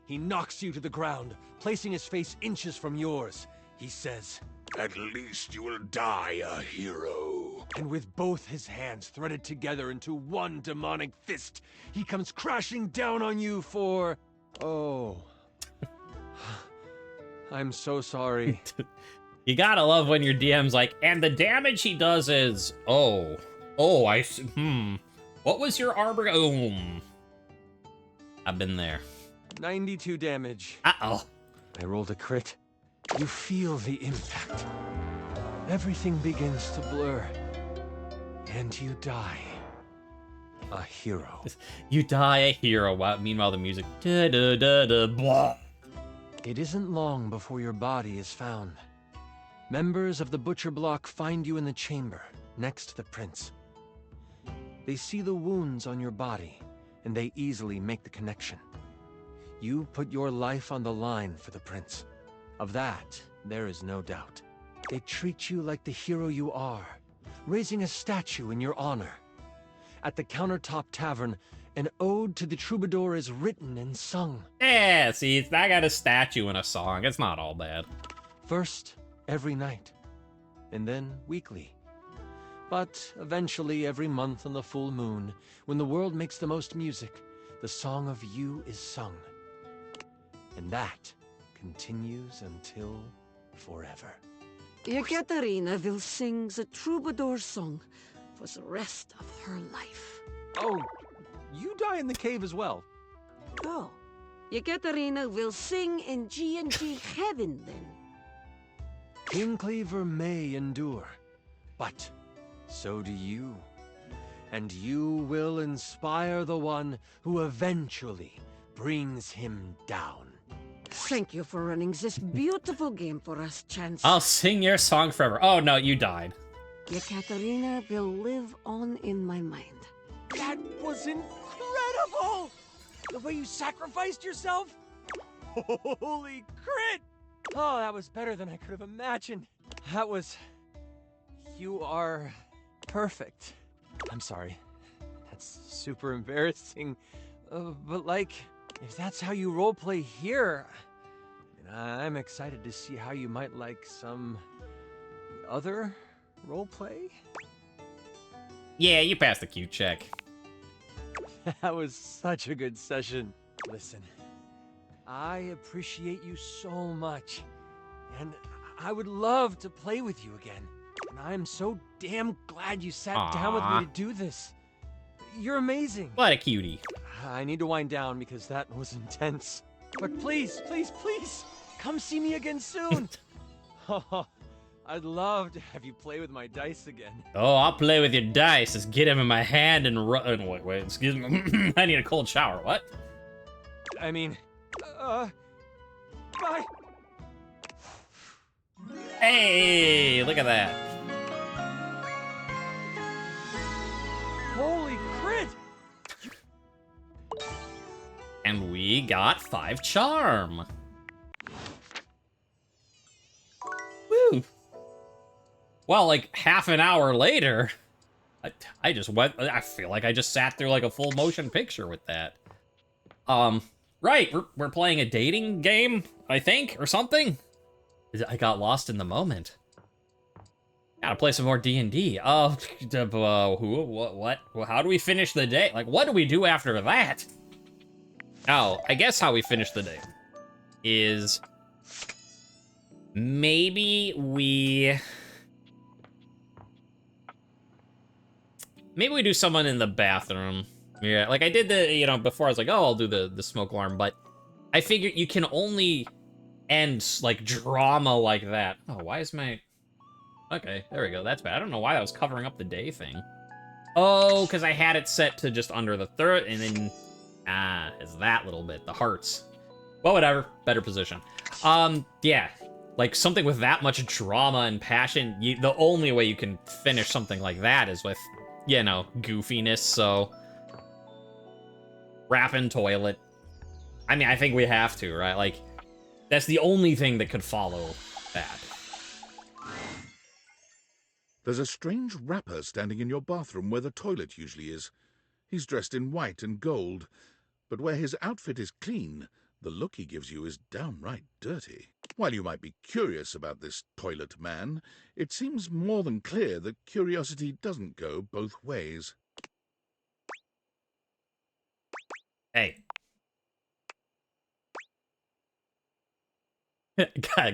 He knocks you to the ground, placing his face inches from yours. He says, At least you will die a hero. and with both his hands threaded together into one demonic fist, he comes crashing down on you for... Oh. I'm so sorry. You gotta love when your DM's like, and the damage he does is... Oh, I see. What was your arbor? I've been there. 92 damage. Uh-oh. I rolled a crit. You feel the impact. Everything begins to blur. And you die. A hero. You die a hero. Meanwhile, the music... Da-da-da-da, blah. It isn't long before your body is found. Members of the Butcher Block find you in the chamber, next to the prince. They see the wounds on your body, and they easily make the connection. You put your life on the line for the prince. Of that, there is no doubt. They treat you like the hero you are, raising a statue in your honor. At the Countertop Tavern, an ode to the troubadour is written and sung. Yeah, see, I got a statue and a song. It's not all bad. First, every night, and then weekly. But eventually every month on the full moon, when the world makes the most music, the song of you is sung. And that continues until forever. Ekaterina will sing the troubadour song for the rest of her life. Oh, you die in the cave as well. Oh, Ekaterina will sing in G&G heaven then. King Cleaver may endure, but so do you. And you will inspire the one who eventually brings him down. Thank you for running this beautiful game for us, Chance. I'll sing your song forever. Oh, no, you died. Ekaterina will live on in my mind. That was incredible! The way you sacrificed yourself? Holy crit! Oh, that was better than I could have imagined. That was... You are perfect. I'm sorry. That's super embarrassing. But like, if that's how you roleplay here, I'm excited to see how you might like some other roleplay. Yeah, you passed the Q check. That was such a good session. Listen, I appreciate you so much, and I would love to play with you again. And I'm so damn glad you sat down with me to do this. You're amazing. What a cutie. I need to wind down because that was intense. But please, please, please, come see me again soon. I'd love to have you play with my dice again. Oh, I'll play with your dice. Just get him in my hand and run. Wait, excuse me. I need a cold shower. What? I mean, bye. Hey, look at that. Holy crit! And we got 5 charm. Woo. Well, like half an hour later, I just went, I feel like I just sat through like a full motion picture with that. Right, we're playing a dating game, I think, or something. I got lost in the moment. Gotta play some more D&D. Oh, what? How do we finish the day? Like, what do we do after that? Oh, I guess how we finish the day is maybe we do someone in the bathroom. Yeah, like I did the, before I was like, oh, I'll do the smoke alarm, but I figured you can only end like drama like that. Oh, why is my... Okay, there we go. That's bad. I don't know why that was covering up the day thing. Oh, because I had it set to just under the third, and then... Ah, it's that little bit. The hearts. Well, whatever. Better position. Yeah. Like, something with that much drama and passion, the only way you can finish something like that is with, goofiness, so... Wrap in toilet. I mean, I think we have to, right? Like, That's the only thing that could follow that. There's a strange rapper standing in your bathroom where the toilet usually is. He's dressed in white and gold, but where his outfit is clean, the look he gives you is downright dirty. While you might be curious about this toilet man, it seems more than clear that curiosity doesn't go both ways. Hey.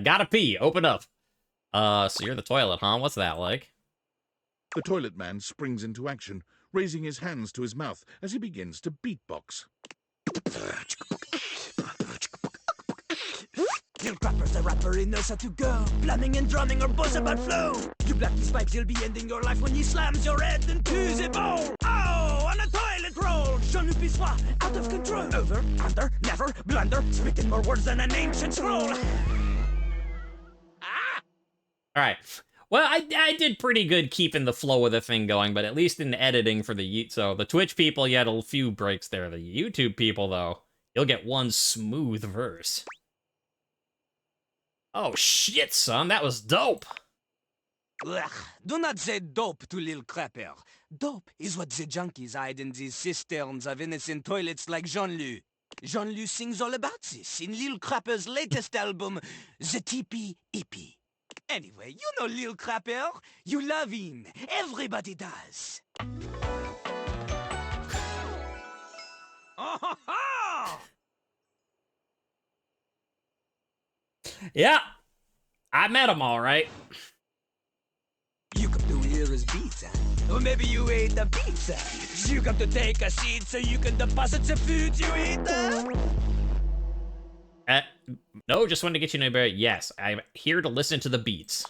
Gotta pee. Open up. So you're the toilet, huh? What's that like? The toilet man springs into action, raising his hands to his mouth as he begins to beatbox. Little Crapper's the rapper, he knows how to go. Plumbing and drumming or buzz about flow. You black these pipes, you'll be ending your life when he slams your head into the bowl. Oh, on a toilet roll. Jean Pissoir, out of control. Over, under, never, blunder. Speaking more words than an ancient scroll. All right. Well, I did pretty good keeping the flow of the thing going, but at least in editing for the... So the Twitch people, you had a few breaks there. The YouTube people, though, you'll get one smooth verse. Oh, shit, son. That was dope. Ugh, do not say dope to Lil Crapper. Dope is what the junkies hide in these cisterns of innocent toilets like Jean-Lu. Jean-Lu sings all about this in Lil Crapper's latest album, The Teepee Hippie. Anyway, you know Lil Crapper. You love him. Everybody does. Oh, Yeah. I met him all right. You come to hear his beats, huh? Or maybe you ate the pizza. You come to take a seat so you can deposit the food you eat, No, just wanted to get you to know better. Yes, I'm here to listen to the beats.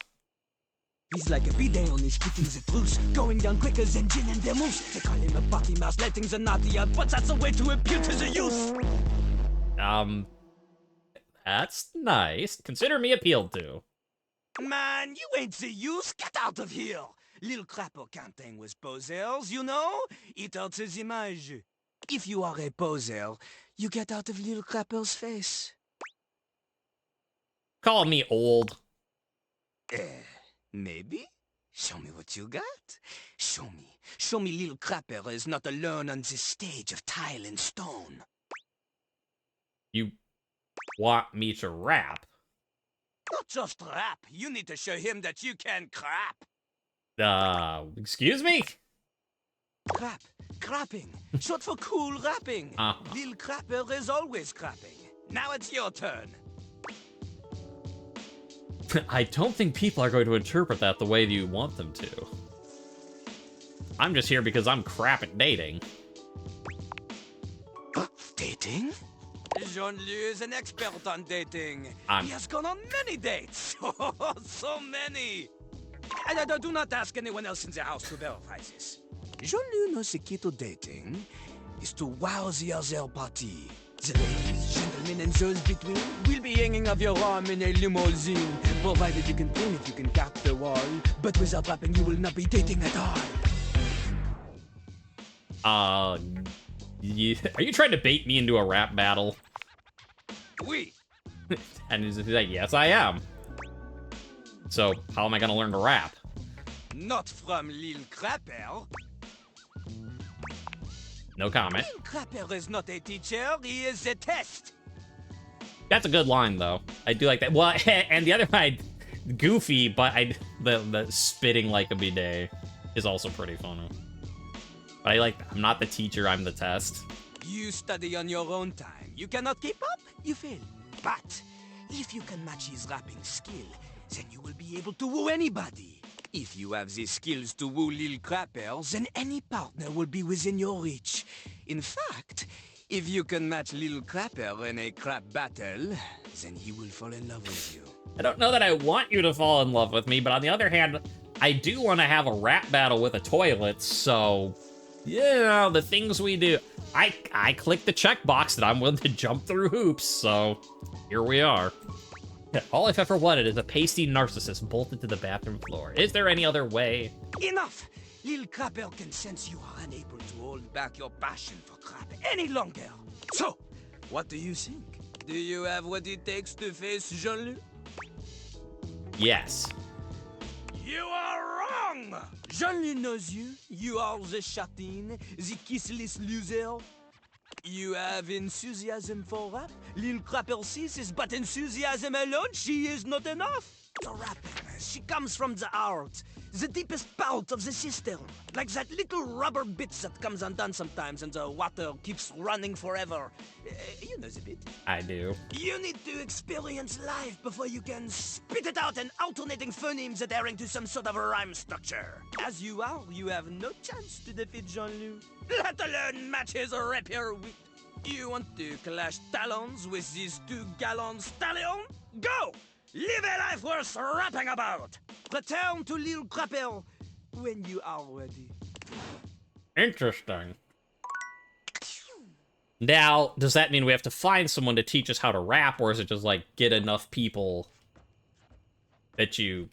He's like a bidet, only speaking the truth. Going down quicker than gin and vermouth. They call him a potty mouse, letting the naughty out, but that's a way to appeal to the youth. That's nice. Consider me appealed to. Man, you ain't the youth. Get out of here. Lil Crapper can't hang with posers, you know? It hurts his image. If you are a poser, you get out of Lil Crapper's face. Call me old. Maybe? Show me what you got. Show me. Show me Lil Crapper is not alone on this stage of tile and stone. You want me to rap? Not just rap. You need to show him that you can crap. Excuse me? Crap. Crapping. Short for cool rapping. Lil Crapper is always crapping. Now it's your turn. I don't think people are going to interpret that the way you want them to. I'm just here because I'm crap at dating. Dating? Jean-Lu is an expert on dating. He has gone on many dates. Oh, so many. And I do not ask anyone else in the house to verify this. Jean-Lu knows the key to dating is to wow the other party. The ladies, gentlemen, and those between will be hanging off your arm in a limousine, provided you can clean it, you can cap the wall. But without rapping, you will not be dating at all. Are you trying to bait me into a rap battle? Oui. And he's like, yes, I am. So, how am I gonna learn to rap? Not from Lil Crapper. No comment. Lil Crapper is not a teacher, he is a test. That's a good line, though. I do like that. Well, and the other side, goofy, but the spitting like a bidet is also pretty funny. But I like, I'm not the teacher, I'm the test. You study on your own time. You cannot keep up, you fail. But if you can match his rapping skill, then you will be able to woo anybody. If you have the skills to woo Lil Crapper, then any partner will be within your reach. In fact, if you can match Lil Crapper in a crap battle, then he will fall in love with you. I don't know that I want you to fall in love with me, but on the other hand, I do want to have a rap battle with a toilet, so... Yeah, the things we do. I clicked the checkbox that I'm willing to jump through hoops, so here we are. All I've ever wanted is a pasty narcissist bolted to the bathroom floor. Is there any other way? Enough! Lil Crapper can sense you are unable to hold back your passion for crap any longer. So, what do you think? Do you have what it takes to face Jean-Luc? Yes. You are wrong! Jean-Luc knows you. You are the Chatine, the kissless loser. You have enthusiasm for rap. Lil Crapper sees is but enthusiasm alone. She is not enough. The rapper, she comes from the heart, the deepest part of the system. Like that little rubber bit that comes undone sometimes and the water keeps running forever. You know the bit. I do. You need to experience life before you can spit it out in alternating phonemes adhering to some sort of a rhyme structure. As you are, you have no chance to defeat Jean-Luc, let alone match his rapier wit. You want to clash talons with these 2 gallon stallion? Go! Live a life worth rapping about! Return to Lil Crapper when you are ready. Interesting. Now, does that mean we have to find someone to teach us how to rap, or is it just, like, get enough people that you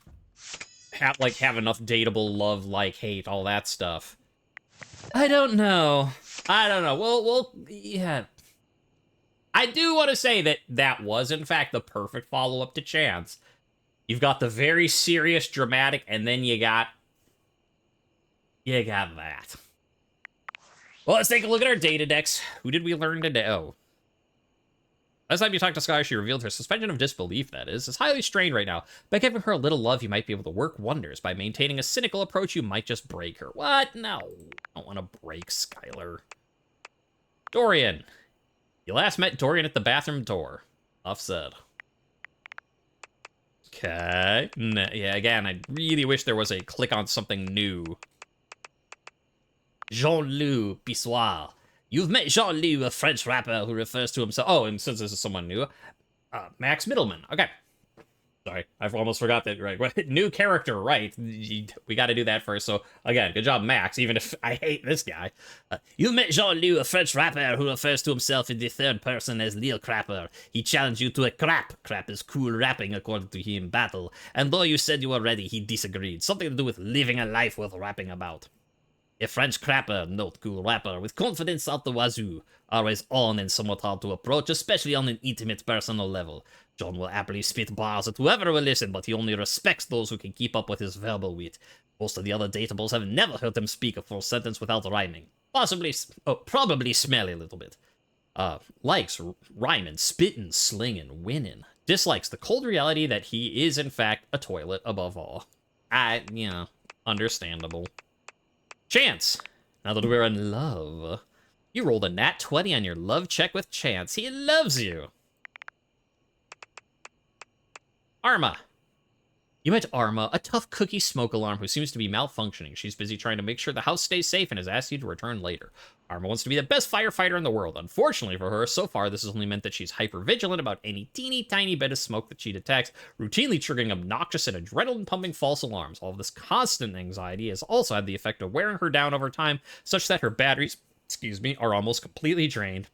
have enough dateable love, like, hate, all that stuff? I don't know. Yeah. I do want to say that was, in fact, the perfect follow-up to Chance. You've got the very serious, dramatic, and then you got that. Well, let's take a look at our data decks. Who did we learn today? Oh. Last time you talked to Sky, she revealed her suspension of disbelief, that is highly strained right now. By giving her a little love, you might be able to work wonders. By maintaining a cynical approach, you might just break her. What? No. I don't want to break Skylar. Dorian. You last met Dorian at the bathroom door. Enough said. Okay. Yeah, again, I really wish there was a click on something new. Jean-Luc Pissoir. You've met Jean-Luc, a French rapper who refers to himself... Oh, and since this is someone new, Max Middleman. Okay. Sorry, I've almost forgot that, right? New character, right. We got to do that first. So, again, good job, Max, even if I hate this guy. You've met Jean-Luc, a French rapper who refers to himself in the third person as Lil Crapper. He challenged you to a crap. Crap is cool rapping, according to him, battle. And though you said you were ready, he disagreed. Something to do with living a life worth rapping about. A French crapper, not cool rapper, with confidence out the wazoo. Always on and somewhat hard to approach, especially on an intimate personal level. John will happily spit bars at whoever will listen, but he only respects those who can keep up with his verbal wit. Most of the other datables have never heard him speak a full sentence without rhyming. Probably smell a little bit. Likes rhyming, spitting, slinging, winning. Dislikes the cold reality that he is, in fact, a toilet above all. Understandable. Chance. Now that we're in love. You rolled a nat 20 on your love check with Chance. He loves you. Arma. You met Arma, a tough cookie smoke alarm who seems to be malfunctioning. She's busy trying to make sure the house stays safe and has asked you to return later. Arma wants to be the best firefighter in the world. Unfortunately for her, so far this has only meant that she's hyper-vigilant about any teeny tiny bit of smoke that she detects, routinely triggering obnoxious and adrenaline-pumping false alarms. All of this constant anxiety has also had the effect of wearing her down over time, such that her batteries, are almost completely drained.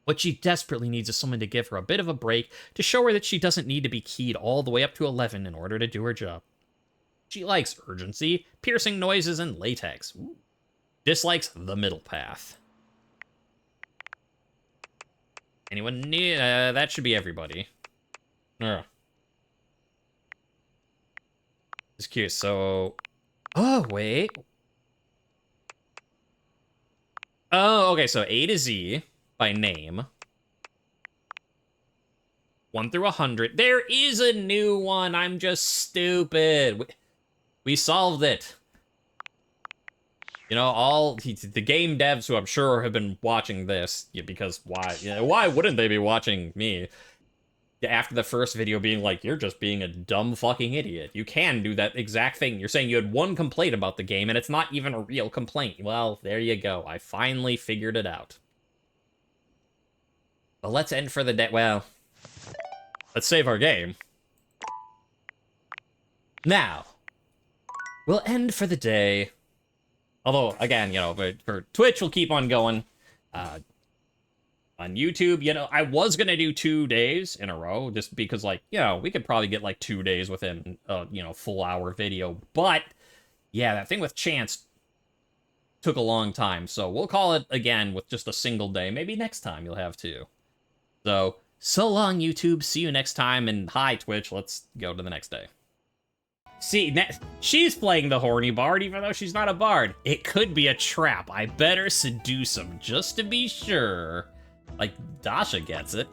What she desperately needs is someone to give her a bit of a break, to show her that she doesn't need to be keyed all the way up to 11 in order to do her job. She likes urgency, piercing noises, and latex. Ooh. Dislikes the middle path. Anyone need... that should be everybody. Just curious, so... Oh, wait. Oh, okay, so A to Z... by name. 1 through 100. There is a new one. I'm just stupid. We solved it. You know, all the game devs who I'm sure have been watching this, because why? Why wouldn't they be watching me? After the first video being like, you're just being a dumb fucking idiot. You can do that exact thing. You're saying you had one complaint about the game, and it's not even a real complaint. Well, there you go. I finally figured it out. But let's end for the day. Well, let's save our game. Now, we'll end for the day. Although, again, for Twitch, we'll keep on going. On YouTube, I was going to do 2 days in a row, just because, we could probably get, 2 days within, full hour video. But, yeah, that thing with Chance took a long time. So we'll call it, again, with just a single day. Maybe next time you'll have 2. So, So long, YouTube. See you next time, and hi, Twitch. Let's go to the next day. See, she's playing the horny bard, even though she's not a bard. It could be a trap. I better seduce him, just to be sure. Like, Dasha gets it.